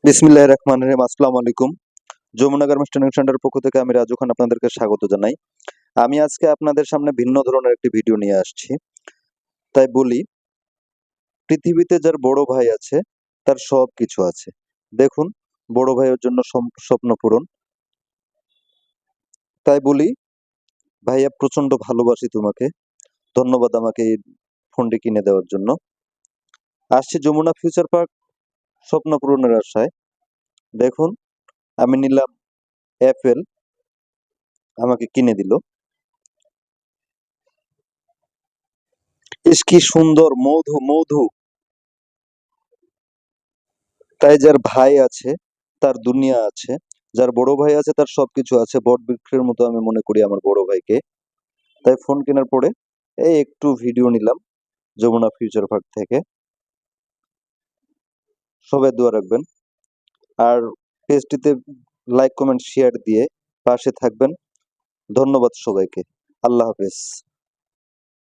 বিসমিল্লাহির রহমানির রহিম। আসসালামু আলাইকুম। যমুনা গার্মেন্টস ট্রেনিং সেন্টারের পক্ষ থেকে আমি রাজু খান আপনাদেরকে স্বাগত জানাই। আমি আজকে আপনাদের সামনে ভিন্ন ধরনের একটি ভিডিও নিয়ে আসছি। তাই বলি, পৃথিবীতে যার বড় ভাই আছে তার সব কিছু আছে। দেখুন, বড় ভাইয়ের জন্য স্বপ্ন পূরণ। তাই বলি, ভাইয়া প্রচন্ড ভালোবাসি তোমাকে। ধন্যবাদ আমাকে এই ফোনটি কিনে দেওয়ার জন্য। আসছি যমুনা ফিউচার পার্ক স্বপ্ন পূরণের আশায়। দেখুন, আমি নিলাম অ্যাপেল, আমাকে কিনে দিল। ইস কি সুন্দর, মধু মধু। তাই যার ভাই আছে তার দুনিয়া আছে, যার বড় ভাই আছে তার সবকিছু আছে। বট বৃক্ষের মতো আমি মনে করি আমার বড় ভাইকে। তাই ফোন কেনার পরে এই একটু ভিডিও নিলাম যমুনা ফিউচার পার্ক থেকে। সবাই দোয়া রাখবেন, আর পেজটিতে লাইক কমেন্ট শেয়ার দিয়ে পাশে থাকবেন। ধন্যবাদ সবাইকে। আল্লাহ হাফেজ।